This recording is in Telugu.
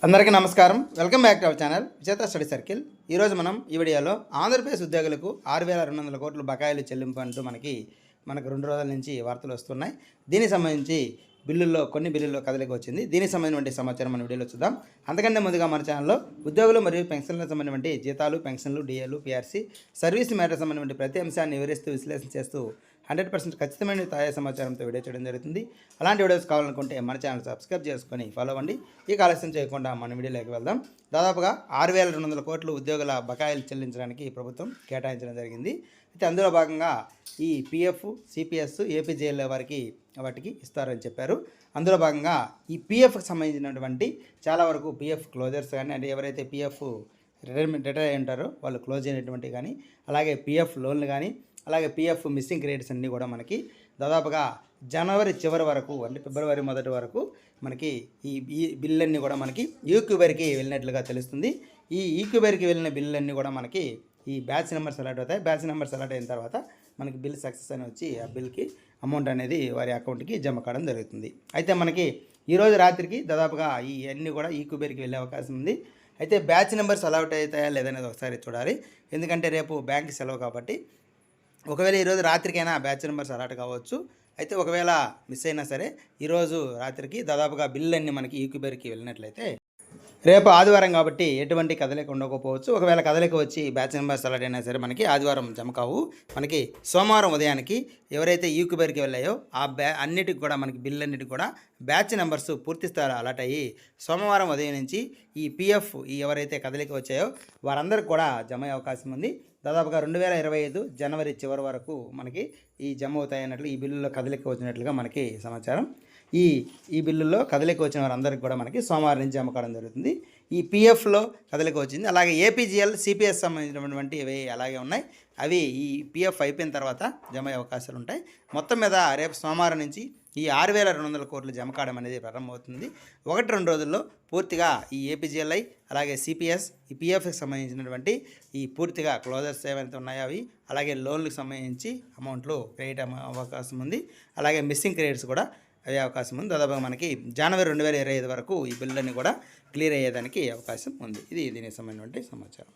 అందరికీ నమస్కారం. Welcome back to our channel విజేత స్టడీ సర్కిల్. ఈరోజు మనం ఈ వీడియోలో ఆంధ్రప్రదేశ్ ఉద్యోగులకు 6,200 కోట్ల బకాయిలు చెల్లింపు అంటూ మనకు 2 రోజుల నుంచి వార్తలు వస్తున్నాయి. దీనికి సంబంధించి కొన్ని బిల్లుల్లో కదలిక వచ్చింది. దీనికి సంబంధించిన సమాచారం మన వీడియోలో చూద్దాం. అంతకంటే ముందుగా మన ఛానల్లో ఉద్యోగులు మరియు పెన్షన్లకు సంబంధించిన జీతాలు, పెన్షన్లు, డిఏలు, పిఆర్సీ, సర్వీస్ మ్యాటర్ సంబంధించిన ప్రతి అంశాన్ని వివరిస్తూ విశ్లేషణ చేస్తూ 100% ఖచ్చితమైన తాజా సమాచారంతో వీడియో చేయడం జరుగుతుంది. అలాంటి వీడియోస్ కావాలనుకుంటే మన ఛానల్ సబ్స్క్రైబ్ చేసుకొని ఫాలో అవ్వండి. ఈ ఆలస్యం చేయకుండా మన వీడియోలోకి వెళ్దాం. దాదాపుగా 6,200 కోట్లు ఉద్యోగుల బకాయిలు చెల్లించడానికి ప్రభుత్వం కేటాయించడం జరిగింది. అయితే అందులో భాగంగా ఈ పిఎఫ్, సిపిఎస్, ఏపీజేఎల్ వాటికి ఇస్తారని చెప్పారు. అందులో భాగంగా ఈ పిఎఫ్కి సంబంధించినటువంటి చాలా వరకు పిఎఫ్ క్లోజర్స్ కానీ, అంటే ఎవరైతే పిఎఫ్ రిటైర్ అయి ఉంటారో వాళ్ళు క్లోజ్ అయినటువంటి కానీ, అలాగే పిఎఫ్ లోన్లు కానీ, అలాగే పిఎఫ్ మిస్సింగ్ క్రెడిట్స్ అన్నీ కూడా మనకి దాదాపుగా జనవరి చివరి వరకు, అంటే ఫిబ్రవరి మొదటి వరకు మనకి ఈ బిల్లన్నీ కూడా మనకి ఈక్యూబర్కి వెళ్ళినట్లుగా తెలుస్తుంది. ఈ ఈక్యూబర్కి వెళ్ళిన బిల్లులన్నీ కూడా మనకి ఈ బ్యాచ్ నెంబర్స్ అలాట్ అవుతాయి. బ్యాచ్ నెంబర్స్ అలాట్ అయిన తర్వాత మనకి బిల్ సక్సెస్ అని వచ్చి ఆ బిల్కి అమౌంట్ అనేది వారి అకౌంట్కి జమ కావడం జరుగుతుంది. అయితే మనకి ఈరోజు రాత్రికి దాదాపుగా ఈ అన్నీ కూడా ఈక్యూబర్కి వెళ్ళే అవకాశం ఉంది. అయితే బ్యాచ్ నెంబర్స్ అలాట్ అవుతాయా లేదనేది ఒకసారి చూడాలి. ఎందుకంటే రేపు బ్యాంక్ సెలవు కాబట్టి ఒకవేళ ఈరోజు రాత్రికైనా బ్యాచ్ నెంబర్స్ అలాట్ కావచ్చు. అయితే ఒకవేళ మిస్ అయినా సరే ఈరోజు రాత్రికి దాదాపుగా బిల్లు అన్నీ మనకి ఈక్యూబర్కి వెళ్ళినట్లయితే రేపు ఆదివారం కాబట్టి ఎటువంటి కదలిక ఉండకపోవచ్చు. ఒకవేళ కదలిక వచ్చి బ్యాచ్ నెంబర్స్ అలాట్ అయినా సరే మనకి ఆదివారం జమ కావు. మనకి సోమవారం ఉదయానికి ఎవరైతే ఈక్యూబర్కి వెళ్ళాయో ఆ అన్నిటికి కూడా మనకి బిల్లు అన్నిటికి కూడా బ్యాచ్ నెంబర్స్ పూర్తి స్థాయిలో అలాట్ అయ్యి సోమవారం ఉదయం నుంచి ఈ పిఎఫ్ ఎవరైతే కదలిక వచ్చాయో వారందరికీ కూడా జమ అయ్యే అవకాశం ఉంది. దాదాపుగా 2025 జనవరి చివరి వరకు మనకి ఈ జమ అవుతాయన్నట్లు ఈ బిల్లులో కదలిక వచ్చినట్లుగా మనకి సమాచారం. ఈ బిల్లుల్లో కదలిక వచ్చిన వారందరికీ కూడా మనకి సోమవారం నుంచి జమ కావడం జరుగుతుంది. ఈ పిఎఫ్లో కదలిక వచ్చింది. అలాగే ఏపీజీఎల్, సిపిఎస్ సంబంధించినటువంటి ఇవి అలాగే ఉన్నాయి. అవి ఈ పిఎఫ్ అయిపోయిన తర్వాత జమ అయ్యే అవకాశాలు ఉంటాయి. మొత్తం మీద రేపు సోమవారం నుంచి ఈ 6,200 కోట్లు జమ కావడం అనేది ప్రారంభమవుతుంది. 1-2 రోజుల్లో పూర్తిగా ఈ ఏపీజీఎల్ఐ, అలాగే సిపిఎస్, ఈ పిఎఫ్కి సంబంధించినటువంటి ఈ పూర్తిగా క్లోజర్స్ ఏవైతే ఉన్నాయో అవి, అలాగే లోన్లకు సంబంధించి అమౌంట్లు క్రెడిట్ అవకాశం ఉంది. అలాగే మిస్సింగ్ క్రెడిట్స్ కూడా అయ్యే అవకాశం ఉంది. దాదాపుగా మనకి జనవరి 2025 వరకు ఈ బిల్లులన్నీ కూడా క్లియర్ అయ్యేదానికి అవకాశం ఉంది. ఇది దీనికి సంబంధించిన సమాచారం.